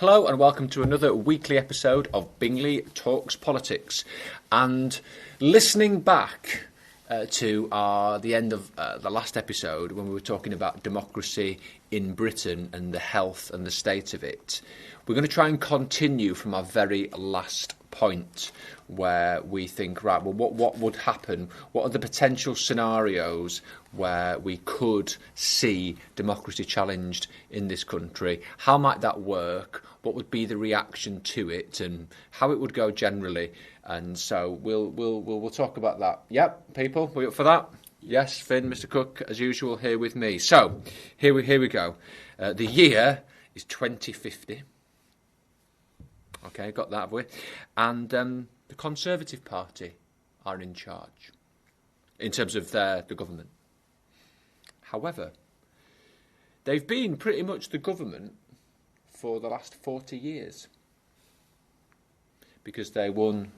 Hello and welcome to another weekly episode of Bingley Talks Politics. And listening back to the end of the last episode when we were talking about democracy in Britain and the health and the state of it, we're going to try and continue from our very last point where we think, right, well, what would happen? What are the potential scenarios where we could see democracy challenged in this country? How might that work? What would be the reaction to it, and how it would go generally? And so we'll talk about that. Yep, people, we up for that? Yes, Finn, Mr. Cook, as usual, here with me. So here we go. The year is 2050. Okay, got that, have we? And the Conservative Party are in charge in terms of the government. However, they've been pretty much the government for the last 40 years because they won,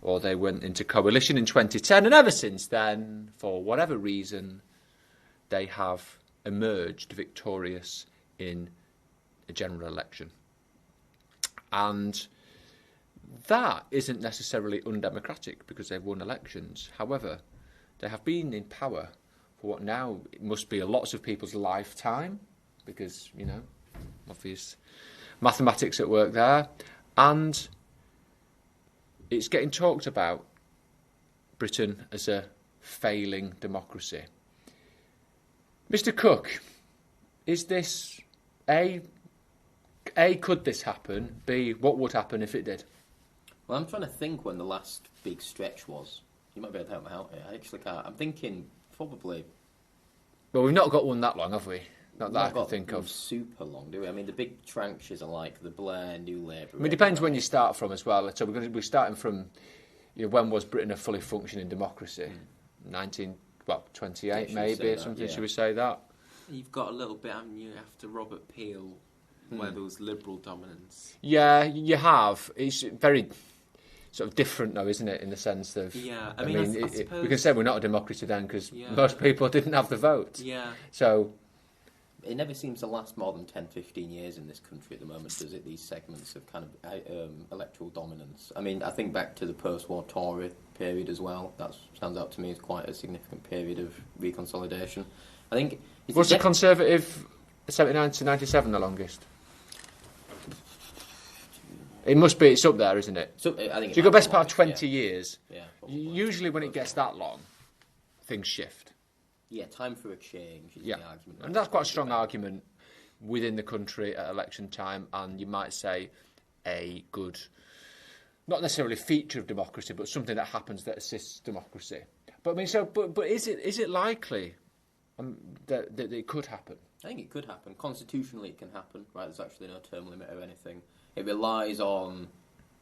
or they went into coalition in 2010, and ever since then, for whatever reason, they have emerged victorious in a general election. And that isn't necessarily undemocratic because they've won elections. However, they have been in power for what now it must be lots of people's lifetime because, you know, obvious mathematics at work there. And it's getting talked about Britain as a failing democracy. Mr. Cook, is this A, could this happen? B, what would happen if it did? Well, I'm trying to think when the last big stretch was. You might be able to help me out here. I actually can't. I'm thinking probably... Well, we've not got one that long, have we? Not that I can think of. Super long, do we? I mean, the big tranches are like the Blair, New Labour... I mean, it depends when you start from as well. So we're starting from, you know, when was Britain a fully functioning democracy? 28 maybe, or something, should we say that? You've got a little bit, haven't you, after Robert Peel, where there was Liberal dominance. Yeah, you have. It's very sort of different, though, isn't it, in the sense of... Yeah, I mean I suppose... we can say we're not a democracy then because most people didn't have the vote. Yeah. So... It never seems to last more than 10, 15 years in this country at the moment, does it? These segments of kind of electoral dominance. I mean, I think back to the post-war Tory period as well. That stands out to me as quite a significant period of reconsolidation. I think... Was the Conservative 79 to 97 the longest? It must be. It's up there, isn't it? So, I think so you've got best part of 20 years. Yeah. Usually when it gets that long, things shift. Yeah, time for a change is the argument. And that's quite a strong argument within the country at election time, and you might say a good, not necessarily feature of democracy, but something that happens that assists democracy. But I mean, but is it likely that it could happen? I think it could happen. Constitutionally, it can happen. Right, there's actually no term limit or anything. It relies on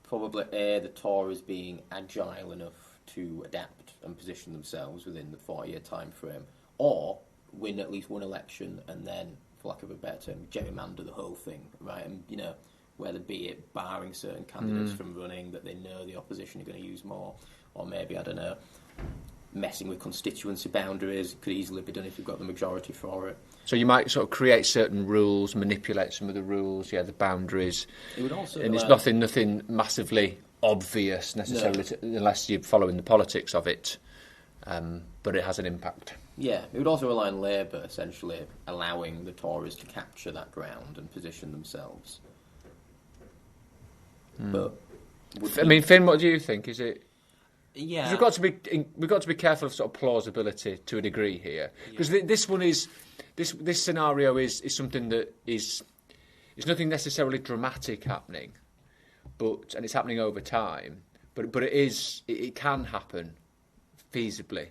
probably the Tories being agile enough to adapt and position themselves within the 4-year time frame, or win at least one election and then, for lack of a better term, gerrymander the whole thing, right? And, you know, whether be it barring certain candidates from running that they know the opposition are going to use more, or maybe, I don't know, messing with constituency boundaries. It could easily be done if you've got the majority for it. So you might sort of create certain rules, manipulate some of the rules, the boundaries. It would also and it's nothing massively obvious necessarily unless you're following the politics of it, but it has an impact. Yeah, it would also rely on Labour essentially allowing the Tories to capture that ground and position themselves. But I mean, Finn, what do you think? Is it? Yeah, we've got to be careful of sort of plausibility to a degree here, because this one is this scenario is something that is nothing necessarily dramatic happening, and it's happening over time. But it can happen feasibly,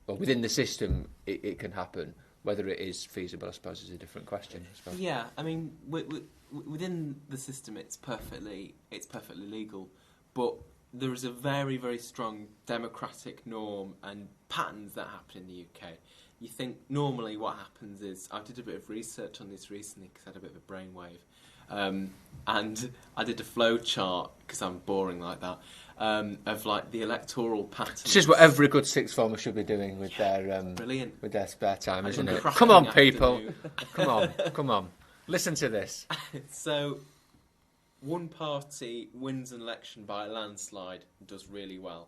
or within the system it can happen. Whether it is feasible, I suppose, is a different question. Yeah, I mean, within the system, it's perfectly legal, but there is a very, very strong democratic norm and patterns that happen in the UK. You think normally what happens is, I did a bit of research on this recently because I had a bit of a brainwave, and I did a flow chart because I'm boring like that, of like the electoral patterns. This is what every good sixth former should be doing with their brilliant with their spare time, isn't it? Cracking Come on, afternoon. people! Come on! Listen to this. So, one party wins an election by a landslide and does really well.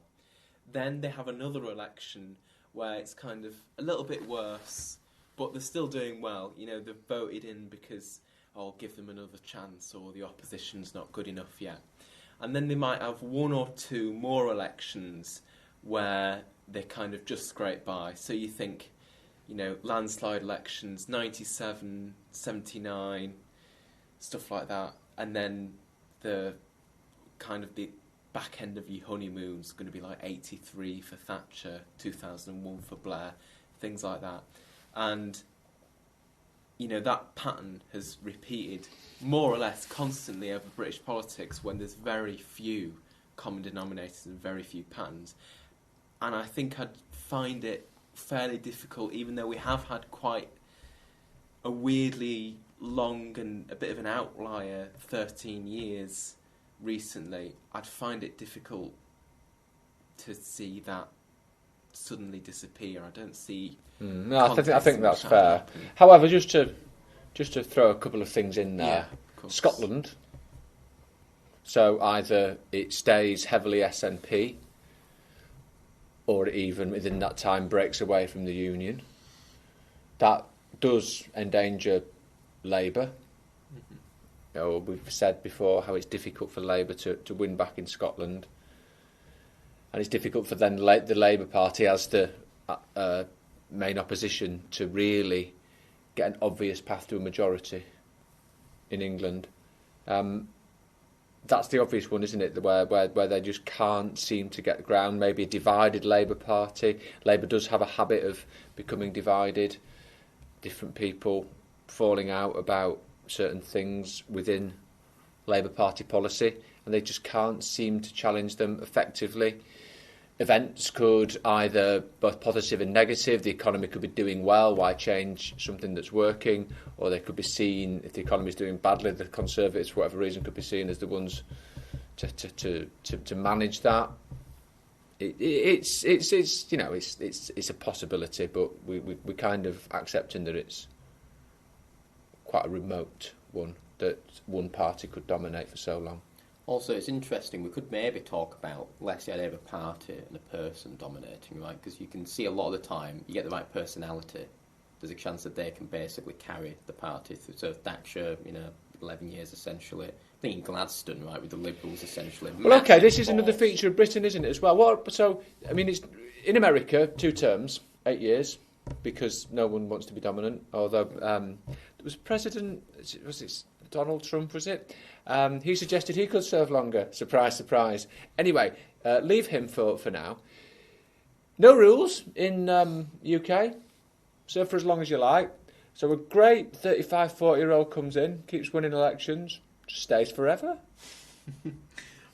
Then they have another election where it's kind of a little bit worse, but they're still doing well. You know, they've voted in because, oh, give them another chance, or the opposition's not good enough yet. And then they might have one or two more elections where they kind of just scrape by. So you think, you know, landslide elections, 97, 79, stuff like that. And then the kind of the back end of your honeymoon's going to be like 83 for Thatcher, 2001 for Blair, things like that. And, you know, that pattern has repeated more or less constantly over British politics when there's very few common denominators and very few patterns. And I think I'd find it fairly difficult, even though we have had quite a weirdly long and a bit of an outlier 13 years recently. I'd find it difficult to see that suddenly disappear. I don't see. No, I think that's fair. However, just to throw a couple of things in there, Scotland. So either it stays heavily SNP, or it even within that time breaks away from the Union. That does endanger Labour. You know, we've said before how it's difficult for Labour to win back in Scotland, and it's difficult for then the Labour Party as the main opposition to really get an obvious path to a majority in England. That's the obvious one, isn't it? Where they just can't seem to get the ground. Maybe a divided Labour Party. Labour does have a habit of becoming divided. Different people falling out about certain things within Labour Party policy, and they just can't seem to challenge them effectively. Events could either both positive and negative. The economy could be doing well. Why change something that's working? Or they could be seen, if the economy is doing badly, the Conservatives, for whatever reason, could be seen as the ones to manage that. It's you know it's a possibility, but we kind of accepting that it's quite a remote one that one party could dominate for so long. Also, it's interesting, we could maybe talk about, let's say, a Labour Party and a person dominating, right? Because you can see a lot of the time, you get the right personality, there's a chance that they can basically carry the party through. So Thatcher, 11 years essentially. I think in Gladstone, right, with the Liberals essentially. Well, okay, this is another feature of Britain, isn't it, as well? So, I mean, it's in America, 2 terms, 8 years, because no one wants to be dominant, although there was President, was it Donald Trump, was it? He suggested he could serve longer. Surprise, surprise. Anyway, leave him for now. No rules in UK. Serve for as long as you like. So a great 35, 40-year-old comes in, keeps winning elections, just stays forever.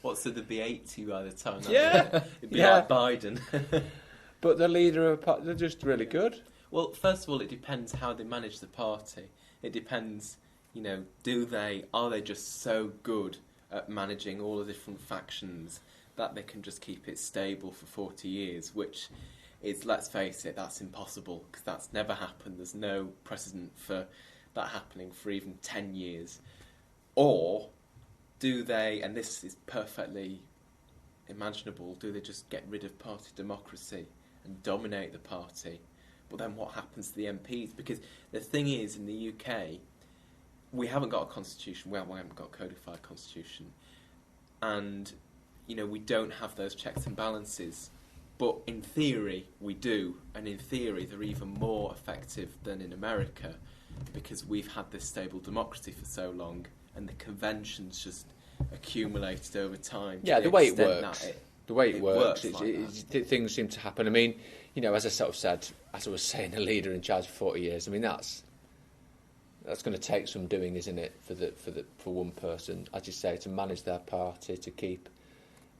What, so there'd be 80 by the time? Yeah. It'd be like Biden. But the leader of they're just really good. Well, first of all, it depends how they manage the party. It depends, are they just so good at managing all the different factions that they can just keep it stable for 40 years, which is, let's face it, that's impossible, because that's never happened. There's no precedent for that happening for even 10 years. Or do they, and this is perfectly imaginable, do they just get rid of party democracy and dominate the party? But then what happens to the MPs? Because the thing is, in the UK, we haven't got a constitution. Well, we haven't got a codified constitution. And, we don't have those checks and balances. But in theory, we do. And in theory, they're even more effective than in America, because we've had this stable democracy for so long, and the conventions just accumulated over time. Yeah, the way it works. Like things seem to happen. I mean, as I sort of said, as I was saying, a leader in charge for 40 years. I mean, that's going to take some doing, isn't it, for one person, as you say, to manage their party, to keep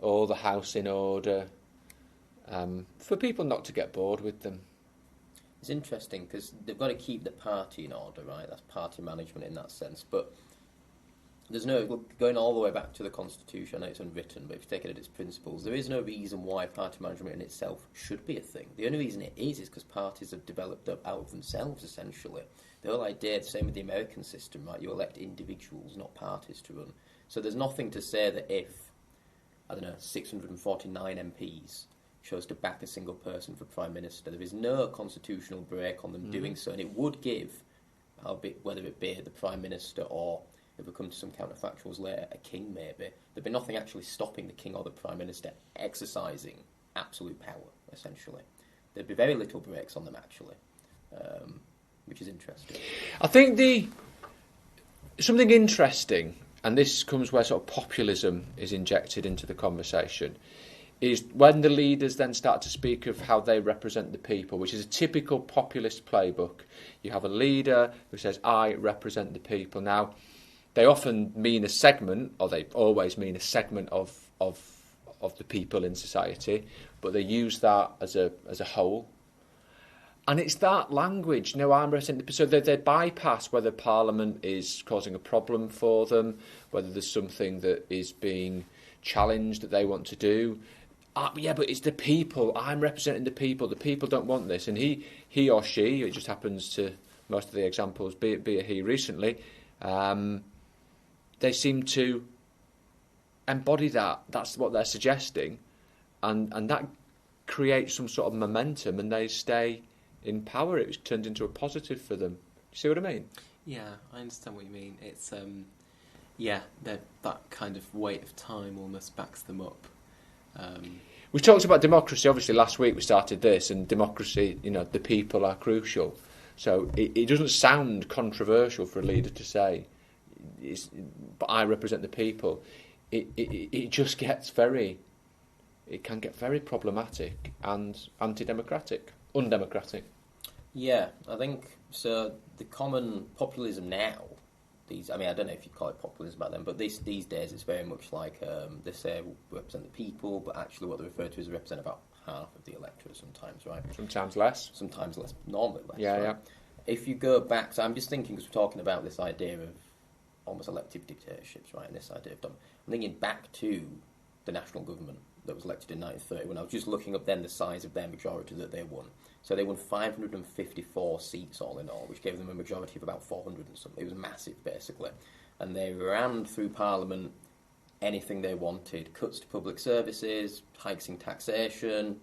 all the house in order, for people not to get bored with them. It's interesting because they've got to keep the party in order, right? That's party management in that sense. But There's no, going all the way back to the Constitution, I know it's unwritten, but if you take it at its principles, there is no reason why party management in itself should be a thing. The only reason it is because parties have developed up out of themselves, essentially. The whole idea, the same with the American system, right? You elect individuals, not parties, to run. So there's nothing to say that if, 649 MPs chose to back a single person for Prime Minister, there is no constitutional break on them doing so, and it would give, whether it be the Prime Minister or, if we come to some counterfactuals later, a king maybe, there'd be nothing actually stopping the king or the Prime Minister exercising absolute power, essentially. There'd be very little breaks on them, actually, which is interesting. I think something interesting, and this comes where sort of populism is injected into the conversation, is when the leaders then start to speak of how they represent the people, which is a typical populist playbook. You have a leader who says, I represent the people. Now, they often mean a segment, or they always mean a segment of the people in society, but they use that as a whole. And it's that language, I'm representing, so they bypass whether Parliament is causing a problem for them, whether there's something that is being challenged that they want to do. Yeah, but it's the people. I'm representing the people. The people don't want this. And he or she, it just happens to, most of the examples, be a he recently, they seem to embody that. That's what they're suggesting. And that creates some sort of momentum, and they stay in power. It turns into a positive for them. You see what I mean? Yeah, I understand what you mean. It's, that kind of weight of time almost backs them up. We talked about democracy, obviously, last week we started this, and democracy, the people are crucial. So it doesn't sound controversial for a leader to say, but I represent the people. It just gets it can get very problematic and anti-democratic, undemocratic. Yeah, I think, so the common populism now, I don't know if you call it populism back then, but these days it's very much like they say we represent the people, but actually what they refer to is represent about half of the electorate sometimes, right? Sometimes less. Sometimes less, normally less. Yeah, right? yeah. If you go back, so I'm just thinking, because we're talking about this idea of almost elective dictatorships, right, and this idea of I'm thinking back to the national government that was elected in 1930, when I was just looking up then the size of their majority that they won. So they won 554 seats all in all, which gave them a majority of about 400 and something. It was massive, basically. And they ran through Parliament anything they wanted. Cuts to public services, hikes in taxation,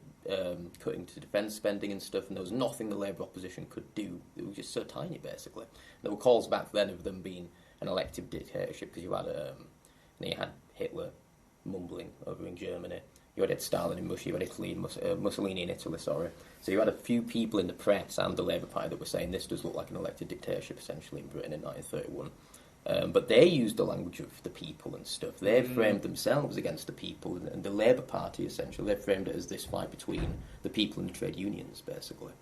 cutting to defence spending and stuff, and there was nothing the Labour opposition could do. It was just so tiny, basically. There were calls back then of them being an elective dictatorship, because you had Hitler mumbling over in Germany. You had Stalin in Russia, you had Italy, Mussolini in Italy, sorry. So you had a few people in the press and the Labour Party that were saying this does look like an elected dictatorship, essentially, in Britain in 1931. But they used the language of the people and stuff. They framed themselves against the people, and the Labour Party, essentially, they framed it as this fight between the people and the trade unions, basically.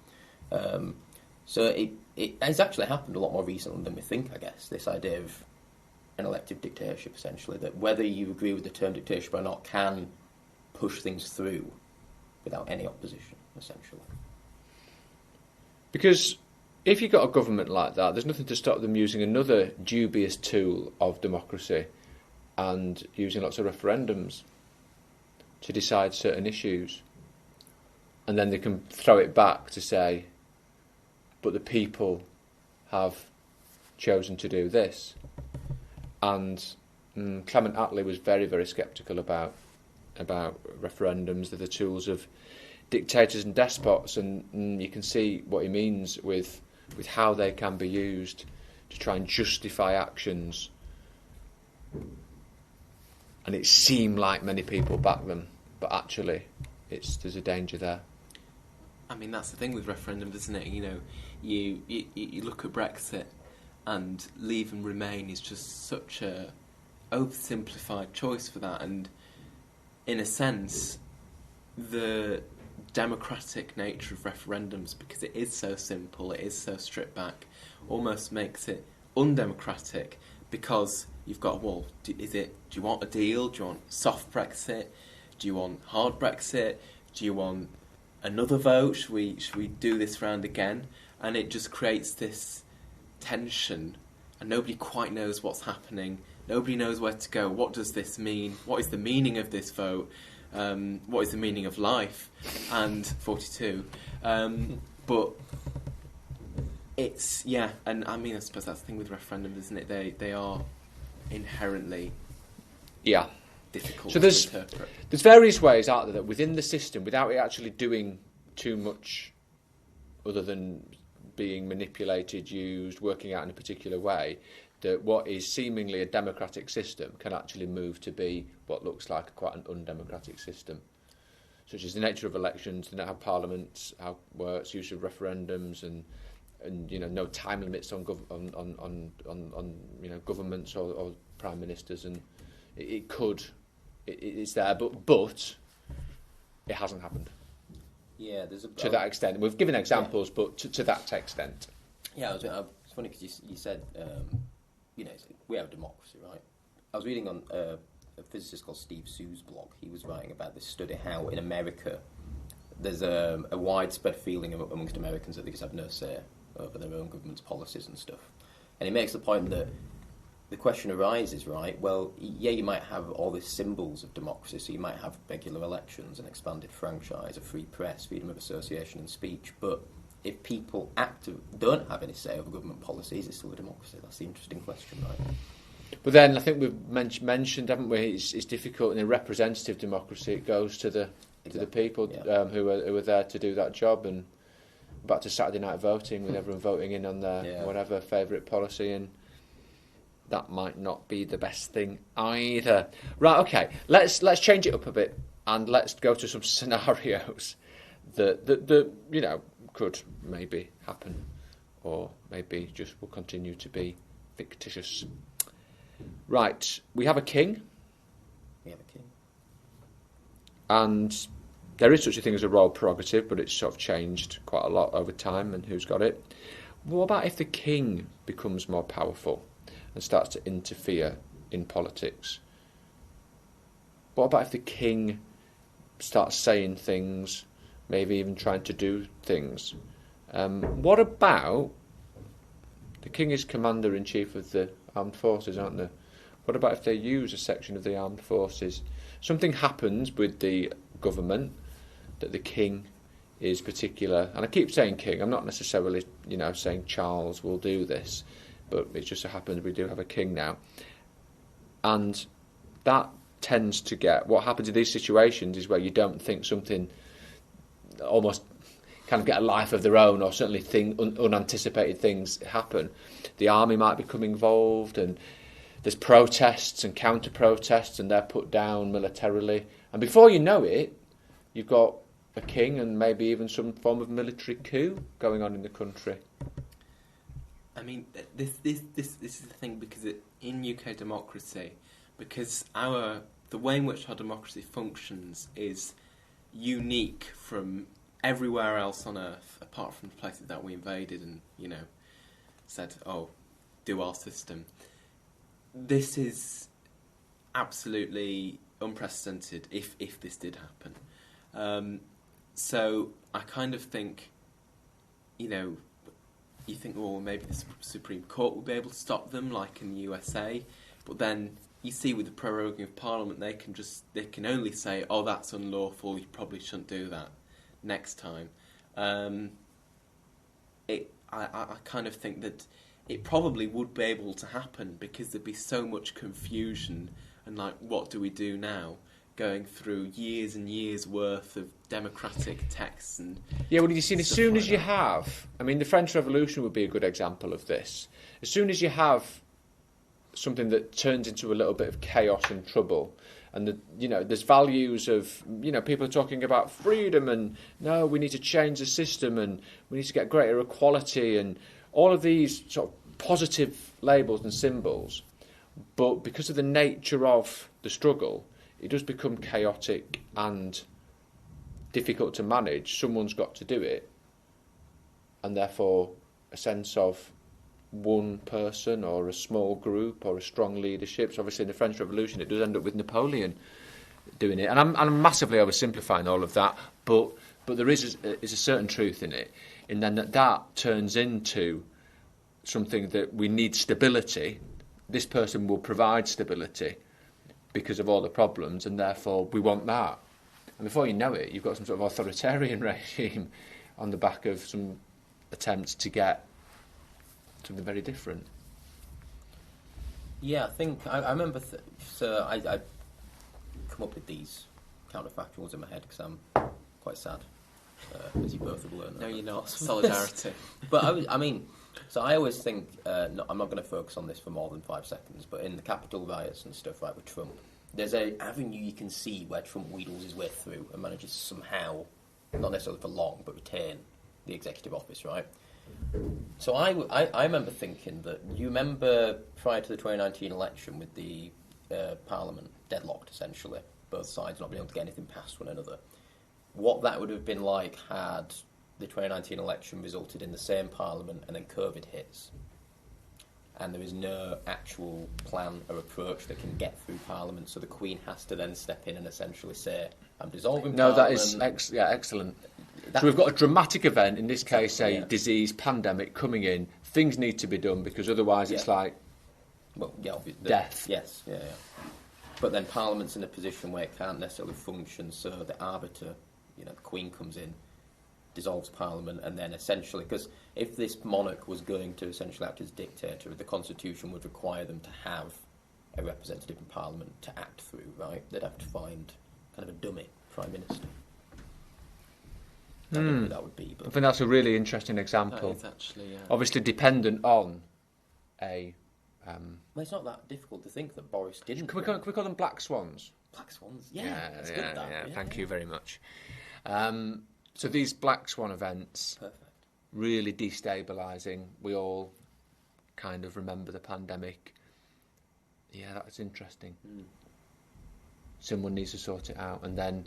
So it has actually happened a lot more recently than we think, I guess, this idea of an elective dictatorship, essentially, that whether you agree with the term dictatorship or not can push things through without any opposition, essentially. Because if you've got a government like that, there's nothing to stop them using another dubious tool of democracy and using lots of referendums to decide certain issues. And then they can throw it back to say, but the people have chosen to do this. And Clement Attlee was very, very sceptical about referendums. They're the tools of dictators and despots, and you can see what he means with how they can be used to try and justify actions. And it seemed like many people back them, but actually there's a danger there. I mean, that's the thing with referendums, isn't it? You look at Brexit, and leave and remain is just such a oversimplified choice for that, and in a sense, the democratic nature of referendums, because it is so simple, it is so stripped back, almost makes it undemocratic, because you've got, do you want a deal? Do you want soft Brexit? Do you want hard Brexit? Do you want another vote? Should we do this round again? And it just creates this tension and nobody quite knows what's happening. Nobody knows where to go. What does this mean? What is the meaning of this vote? What is the meaning of life? And 42. But it's, yeah, and I mean, I suppose that's the thing with referendums, isn't it? They are inherently difficult to interpret. There's various ways out there that within the system, without it actually doing too much other than being manipulated, used, working out in a particular way, that what is seemingly a democratic system can actually move to be what looks like quite an undemocratic system, such as the nature of elections, how parliaments, how it works, use of referendums, and no time limits on governments or prime ministers, and it's there, but it hasn't happened. Yeah, to that extent. We've given examples, but to that extent. Yeah, it's funny because you said, we have a democracy, right? I was reading on a physicist called Steve Sue's blog. He was writing about this study, how in America there's a widespread feeling amongst Americans that they just have no say over their own government's policies and stuff. And he makes the point that the question arises, right, well, yeah, you might have all these symbols of democracy, so you might have regular elections, an expanded franchise, a free press, freedom of association and speech, but if people don't have any say over government policies, it's still a democracy. That's the interesting question, right? But then I think we've mentioned, haven't we, it's difficult in a representative democracy. It goes to the people who are there to do that job, and back to Saturday night voting with everyone voting in on their whatever favourite policy, and that might not be the best thing either. Right, okay, let's change it up a bit and let's go to some scenarios that could maybe happen, or maybe just will continue to be fictitious. Right, we have a king. And there is such a thing as a royal prerogative, but it's sort of changed quite a lot over time and who's got it. What about if the king becomes more powerful and starts to interfere in politics? What about if the king starts saying things, maybe even trying to do things? What about the king is commander-in-chief of the armed forces, aren't they? What about if they use a section of the armed forces? Something happens with the government that the king is particular, and I keep saying king, I'm not necessarily saying Charles will do this, but it just so happens we do have a king now, and that tends to get, what happens in these situations is where you don't think something almost kind of get a life of their own, or certainly unanticipated things happen. The army might become involved, and there's protests and counter-protests, and they're put down militarily, and before you know it, you've got a king and maybe even some form of military coup going on in the country. I mean, this is the thing, because in UK democracy, because the way in which our democracy functions is unique from everywhere else on earth, apart from the places that we invaded and said, do our system. This is absolutely unprecedented if this did happen. So I kind of think, you think, maybe the Supreme Court will be able to stop them, like in the USA. But then you see with the proroguing of Parliament, they can only say, that's unlawful, you probably shouldn't do that next time. I kind of think that it probably would be able to happen, because there'd be so much confusion and what do we do now, going through years and years worth of democratic texts and you see, as soon as you have, the French Revolution would be a good example of this. As soon as you have something that turns into a little bit of chaos and trouble, and there's values of people are talking about freedom, and no, we need to change the system, and we need to get greater equality, and all of these sort of positive labels and symbols. But because of the nature of the struggle, it does become chaotic and difficult to manage. Someone's got to do it, and therefore a sense of one person or a small group or a strong leadership. So obviously in the French Revolution it does end up with Napoleon doing it, and I'm massively oversimplifying all of that, but there is a certain truth in it, and then that turns into something that we need stability, this person will provide stability because of all the problems, and therefore we want that. And before you know it, you've got some sort of authoritarian regime on the back of some attempts to get something very different. Yeah, I think I remember. So I come up with these counterfactuals in my head because I'm quite sad, as you both have learned. No, you're not. Solidarity. But so I always think. I'm not going to focus on this for more than 5 seconds. But in the Capitol riots and stuff, right, with Trump, there's an avenue you can see where Trump wheedles his way through and manages somehow, not necessarily for long, but retain the executive office, right? So I remember thinking that, you remember prior to the 2019 election with the Parliament deadlocked, essentially, both sides not being able to get anything past one another, what that would have been like had the 2019 election resulted in the same Parliament and then COVID hits, and there is no actual plan or approach that can get through Parliament, so the Queen has to then step in and essentially say, I'm dissolving Parliament. No, that is excellent. So we've got a dramatic event, in this case a disease, pandemic coming in, things need to be done because otherwise it's like death. Yes, yeah. But then Parliament's in a position where it can't necessarily function, so the arbiter, the Queen comes in, dissolves Parliament, and then essentially, because if this monarch was going to essentially act as dictator, the Constitution would require them to have a representative in Parliament to act through, right? They'd have to find kind of a dummy Prime Minister. I don't know who that would be, but I think that's a really interesting example. That is actually, obviously dependent on a... well, it's not that difficult to think that Boris didn't. Can we call them black swans? Black swans? Yeah, that's good. Thank you very much. So these black swan events, perfect, really destabilising. We all kind of remember the pandemic. Yeah, that's interesting. Someone needs to sort it out, and then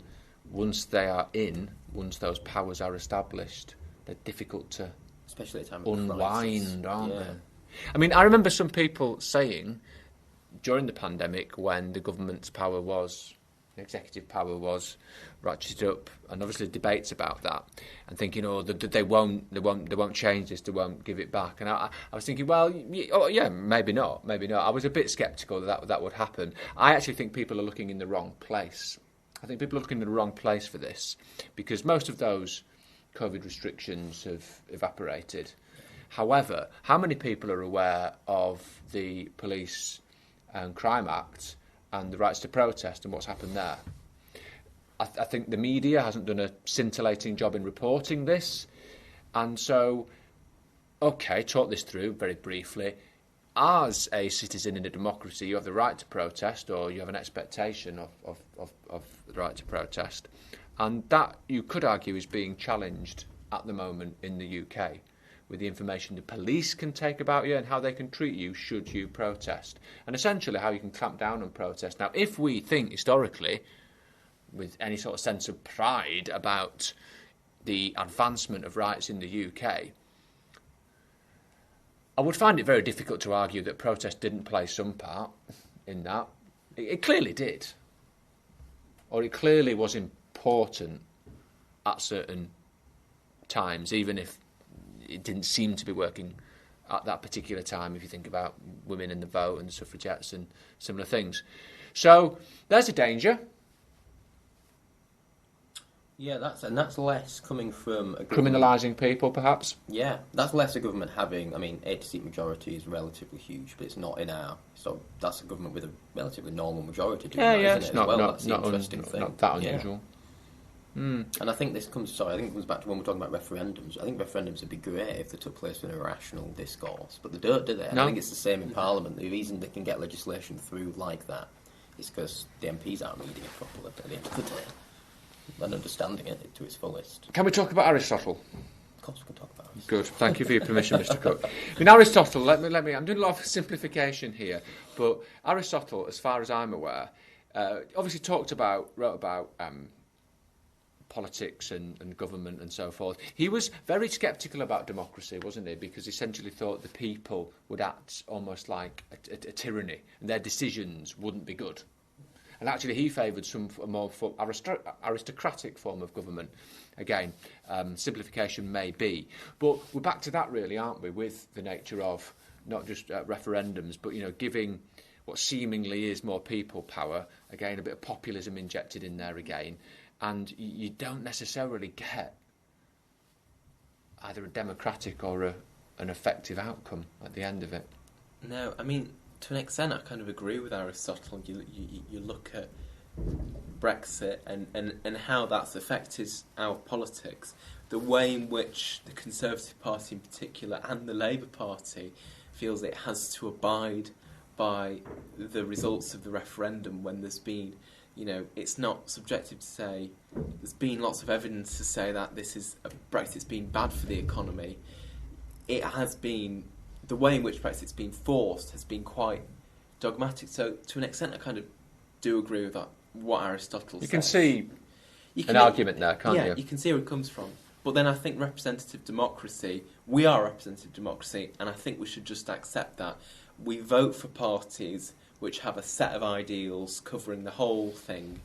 once they are in, once those powers are established, they're difficult to especially at a time of unwind, crisis. aren't they? I mean, I remember some people saying during the pandemic, when the government's power was, the executive power was ratcheted up, and obviously debates about that, and thinking, they won't change this, they won't give it back. And I was thinking, well, maybe not. I was a bit sceptical that would happen. I actually think people are looking in the wrong place. I think people are looking in the wrong place for this, because most of those COVID restrictions have evaporated. However, how many people are aware of the Police and Crime Act and the rights to protest and what's happened there? I think the media hasn't done a scintillating job in reporting this. And so, talk this through very briefly. As a citizen in a democracy, you have the right to protest, or you have an expectation of the right to protest. And that, you could argue, is being challenged at the moment in the UK, with the information the police can take about you and how they can treat you should you protest, and essentially how you can clamp down on protest. Now, if we think historically, with any sort of sense of pride about the advancement of rights in the UK, I would find it very difficult to argue that protest didn't play some part in that. It clearly did, or it clearly was important at certain times, even if it didn't seem to be working at that particular time, if you think about women in the vote and suffragettes and similar things. So there's a danger. Yeah, that's less coming from a criminalising people, perhaps. Yeah, that's less a government having. 80-seat majority is relatively huge, but it's not in our. So that's a government with a relatively normal majority doing that, isn't it's it? That's the interesting thing. Not that unusual. And I think this comes. I think it comes back to when we're talking about referendums. I think referendums would be great if they took place in a rational discourse, but they don't, do they? And I think it's the same in Parliament. The reason they can get legislation through like that is because the MPs aren't reading it properly at the end of the day and understanding it to its fullest. Can we talk about Aristotle? Of course we can talk about Aristotle. Good, thank you for your permission, Mr. Cook. Aristotle, let me. I'm doing a lot of simplification here, but Aristotle, as far as I'm aware, obviously wrote about politics and government and so forth. He was very sceptical about democracy, wasn't he? Because he essentially thought the people would act almost like a tyranny, and their decisions wouldn't be good. And actually he favoured a more aristocratic form of government. Again, simplification may be. But we're back to that really, aren't we, with the nature of not just referendums, but, giving what seemingly is more people power, again, a bit of populism injected in there again, and you don't necessarily get either a democratic or an effective outcome at the end of it. No, I mean, to an extent, I kind of agree with Aristotle. You look at Brexit and how that's affected our politics, the way in which the Conservative Party in particular and the Labour Party feels it has to abide by the results of the referendum when there's been, it's not subjective to say, there's been lots of evidence to say that Brexit's been bad for the economy. It has been, the way in which Brexit's been forced has been quite dogmatic. So to an extent I kind of do agree with that, what Aristotle says. You can see an argument there, can't you? Yeah, you can see where it comes from. But then I think representative democracy, we are representative democracy, and I think we should just accept that. We vote for parties which have a set of ideals covering the whole thing,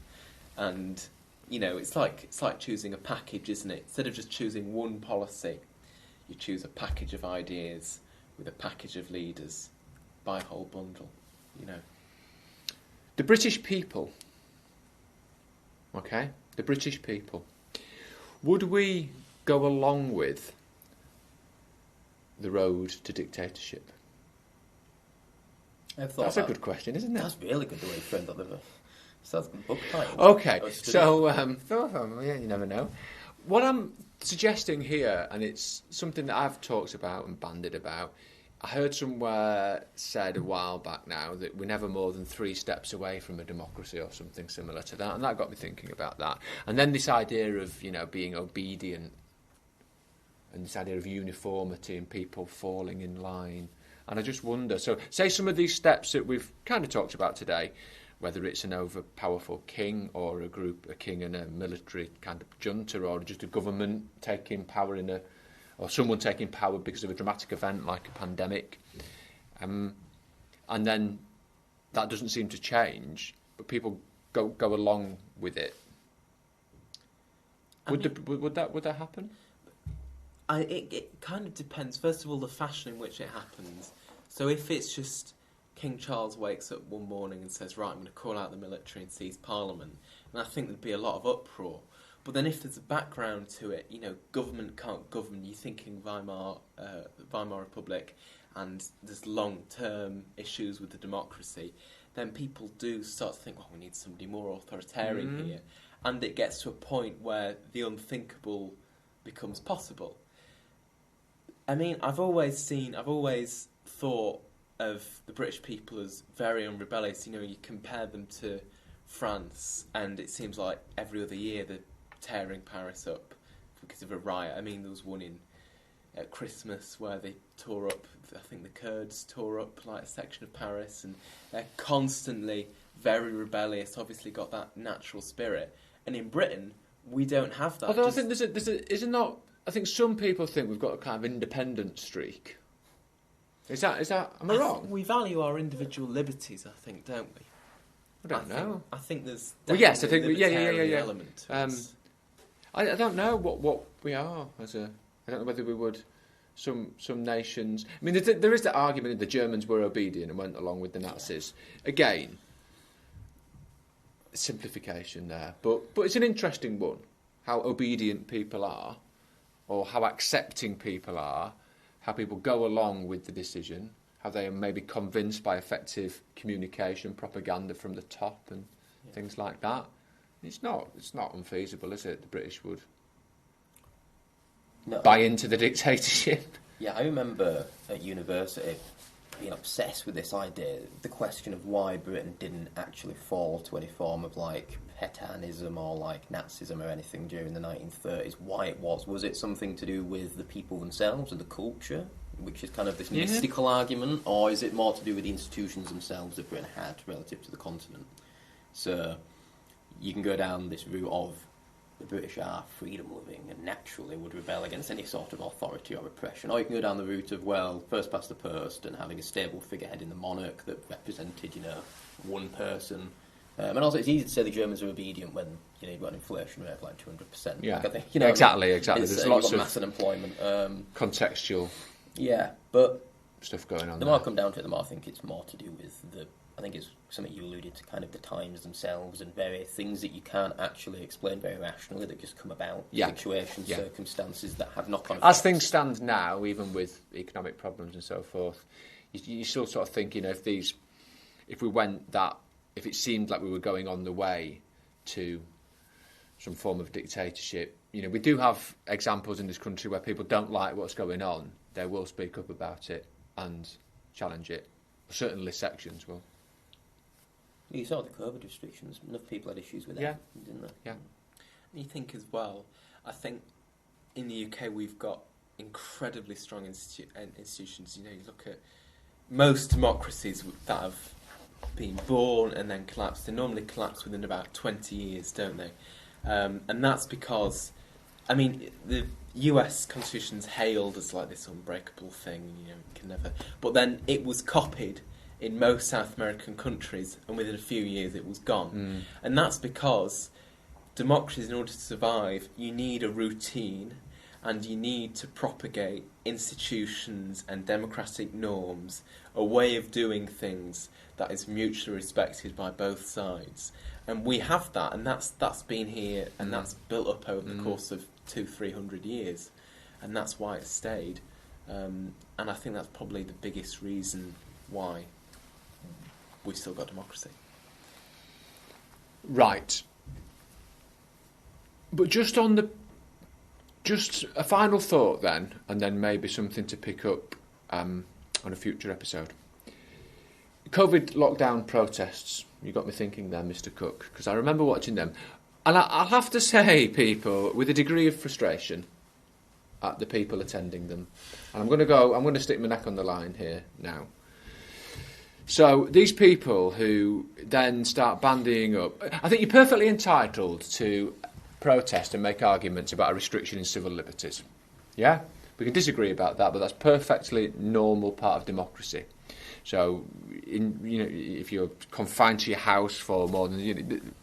and it's like choosing a package, isn't it? Instead of just choosing one policy, you choose a package of ideas with a package of leaders, buy a whole bundle. The British people, the British people, would we go along with the road to dictatorship? That's a good question, isn't it? That's really good the way you framed that. Sounds like a book title. Okay, so you never know. What I'm suggesting here, and it's something that I've talked about and bandied about, I heard somewhere said a while back now that we're never more than 3 steps away from a democracy or something similar to that, and that got me thinking about that. And then this idea of being obedient, and this idea of uniformity and people falling in line. And I just wonder, so say some of these steps that we've kind of talked about today, whether it's an overpowerful king or a king and a military kind of junta, or just a government taking power or someone taking power because of a dramatic event like a pandemic, and then that doesn't seem to change, but people go along with it. Would that happen? It kind of depends. First of all, the fashion in which it happens. So if it's just King Charles wakes up one morning and says, right, I'm going to call out the military and seize Parliament, and I think there'd be a lot of uproar. But then if there's a background to it, government can't govern. You're thinking Weimar Republic, and there's long-term issues with the democracy, then people do start to think, well, we need somebody more authoritarian here. And it gets to a point where the unthinkable becomes possible. I mean, I've always thought of the British people as very unrebellious. You compare them to France, and it seems like every other year they're tearing Paris up because of a riot. I mean, there was one at Christmas where they tore up, I think the Kurds tore up like a section of Paris, and they're constantly very rebellious, obviously got that natural spirit. And in Britain, we don't have that. Although I think I think some people think we've got a kind of independent streak. Is that? Am I wrong? We value our individual liberties, I think, don't we? I don't know. I think there's yes, I think libertarian element to us. I don't know what we are as a. I don't know whether we would. Some nations. I mean, there is the argument that the Germans were obedient and went along with the Nazis. Again, simplification there, but it's an interesting one. How obedient people are, or how accepting people are, how people go along with the decision, how they are maybe convinced by effective communication, propaganda from the top, and things like that. It's not unfeasible, is it? The British would buy into the dictatorship. Yeah, I remember at university being obsessed with this idea, the question of why Britain didn't actually fall to any form of Petanism or Nazism or anything during the 1930s. Why it was it something to do with the people themselves and the culture, which is kind of this mystical argument, or is it more to do with the institutions themselves that Britain had relative to the continent? So you can go down this route of the British are freedom-loving and naturally would rebel against any sort of authority or oppression. Or you can go down the route of, first past the post and having a stable figurehead in the monarch that represented, one person And also, it's easy to say the Germans are obedient when you've got an inflation rate of like 200%. Yeah, like I think, exactly. There's lots you've got of mass unemployment. contextual but stuff going on. The more I come down to it, the more I think it's more to do with I think it's something you alluded to, kind of the times themselves and various things that you can't actually explain very rationally that just come about, situations, circumstances that have knock-on effects. As things stand now, even with economic problems and so forth, you still sort of think, if it seemed like we were going on the way to some form of dictatorship, we do have examples in this country where people don't like what's going on. They will speak up about it and challenge it. Certainly sections will. You saw the COVID restrictions. Enough people had issues with that, didn't they? Yeah. You think as well, I think in the UK we've got incredibly strong institutions. You look at most democracies that have been born and then collapsed. They normally collapse within about 20 years, don't they? And that's because, the US Constitution's hailed as like this unbreakable thing, can never... But then it was copied in most South American countries, and within a few years it was gone. And that's because democracies, in order to survive, you need a routine, and you need to propagate institutions and democratic norms, a way of doing things that is mutually respected by both sides. And we have that, and that's been here, and that's built up over the course of 200-300 years, and that's why it's stayed. And I think that's probably the biggest reason why we've still got democracy. Right. But just a final thought then, and then maybe something to pick up on a future episode. COVID lockdown protests. You got me thinking there, Mr. Cook, because I remember watching them. And I'll have to say, people, with a degree of frustration at the people attending them. And I'm going to stick my neck on the line here now. So these people who then start bandying up, I think you're perfectly entitled to protest and make arguments about a restriction in civil liberties. Yeah? We can disagree about that, but that's perfectly normal part of democracy. So, if you're confined to your house for more than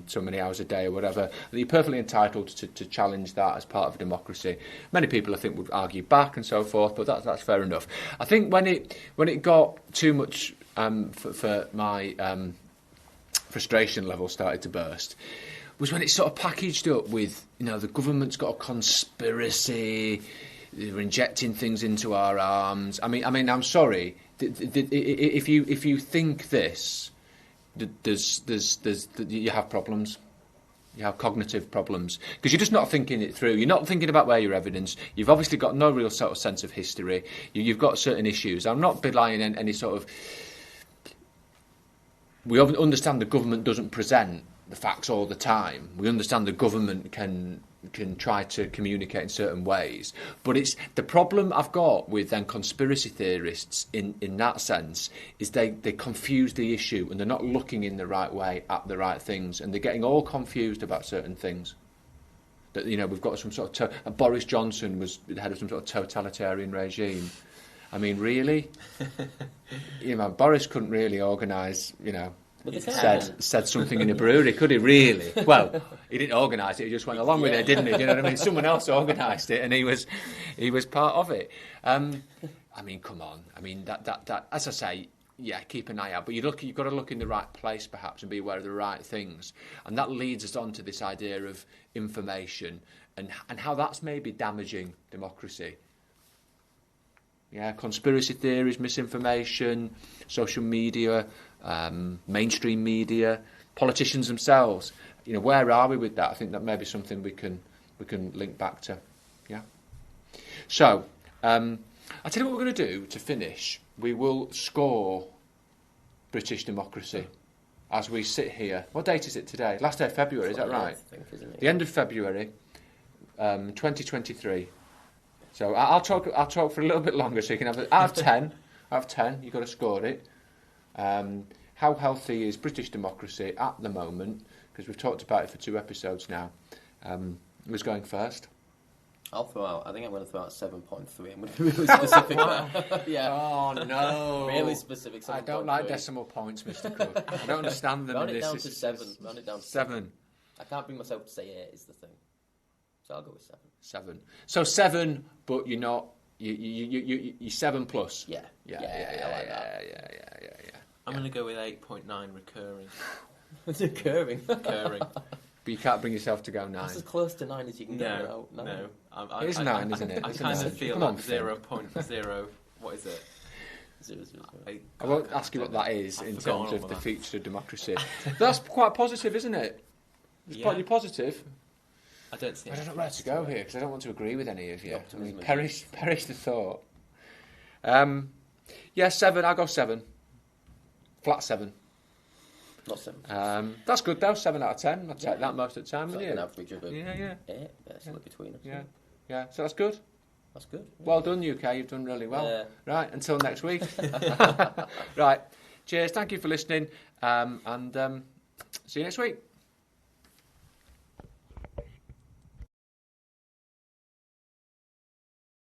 so many hours a day or whatever, you're perfectly entitled to challenge that as part of democracy. Many people, I think, would argue back and so forth, but that's fair enough. I think when it got too much for my frustration level started to burst, was when it sort of packaged up with, the government's got a conspiracy, they're injecting things into our arms. I mean, I'm sorry. If you think this, you have problems. You have cognitive problems because you're just not thinking it through. You're not thinking about where your evidence. You've obviously got no real sort of sense of history. You've got certain issues. I'm not belying any sort of. We understand the government doesn't present the facts all the time. We understand the government can try to communicate in certain ways, but it's the problem I've got with then conspiracy theorists in that sense is they confuse the issue and they're not looking in the right way at the right things, and they're getting all confused about certain things. That we've got some sort of Boris Johnson was the head of some sort of totalitarian regime. I mean, really, Boris couldn't really organise, said something in a brewery, could he really? Well, he didn't organise it, he just went along with it, didn't he? Do you know what I mean? Someone else organised it and he was part of it. I mean, come on. I mean, that as I say, keep an eye out. But you've got to look in the right place perhaps and be aware of the right things. And that leads us on to this idea of information and how that's maybe damaging democracy. Yeah, conspiracy theories, misinformation, social media, mainstream media, politicians themselves. Where are we with that? I think that may be something we can link back to. Yeah. So, I'll tell you what we're going to do to finish. We will score British democracy as we sit here. What date is it today? Last day of February, is that right? I think, isn't it? The end of February, 2023. So I'll talk for a little bit longer, so you can have it. Out of 10, you've got to score it. How healthy is British democracy at the moment? Because we've talked about it for 2 episodes now. Who's going first? I think I'm going to throw out 7.3. I'm going to be really specific. Yeah. Oh no! Really specific. I don't like decimal points, Mr. Cook. I don't understand them. Round in it this. down to 7. Round it down to 7. I can't bring myself to say 8 is the thing, so I'll go with 7. 7. So 7, but you're not. You're 7 plus. Yeah. Yeah. I'm going to go with 8.9 recurring. It's recurring. But you can't bring yourself to go 9. That's as close to 9 as you can get. No. It is 9, isn't it? I Isn't kind it? of feel Come like on, Finn. 0.0. What is it? 0. I won't ask you what that is in forgotten terms of all the that. features of democracy. That's quite positive, isn't it? It's Yeah. you're positive. I don't see. I don't know where to go here because I don't want to agree with any of you. I Optimism. mean, perish the thought. 7. I'll go 7. Flat 7. Not 7. That's good though. 7 out of 10. I'll take that most of the time. It's Wouldn't like you? an average of a Yeah. 8. Split between us. Yeah. So that's good. That's good. Well done, UK. You've done really well. Yeah. Right. Until next week. Right. Cheers. Thank you for listening. And see you next week.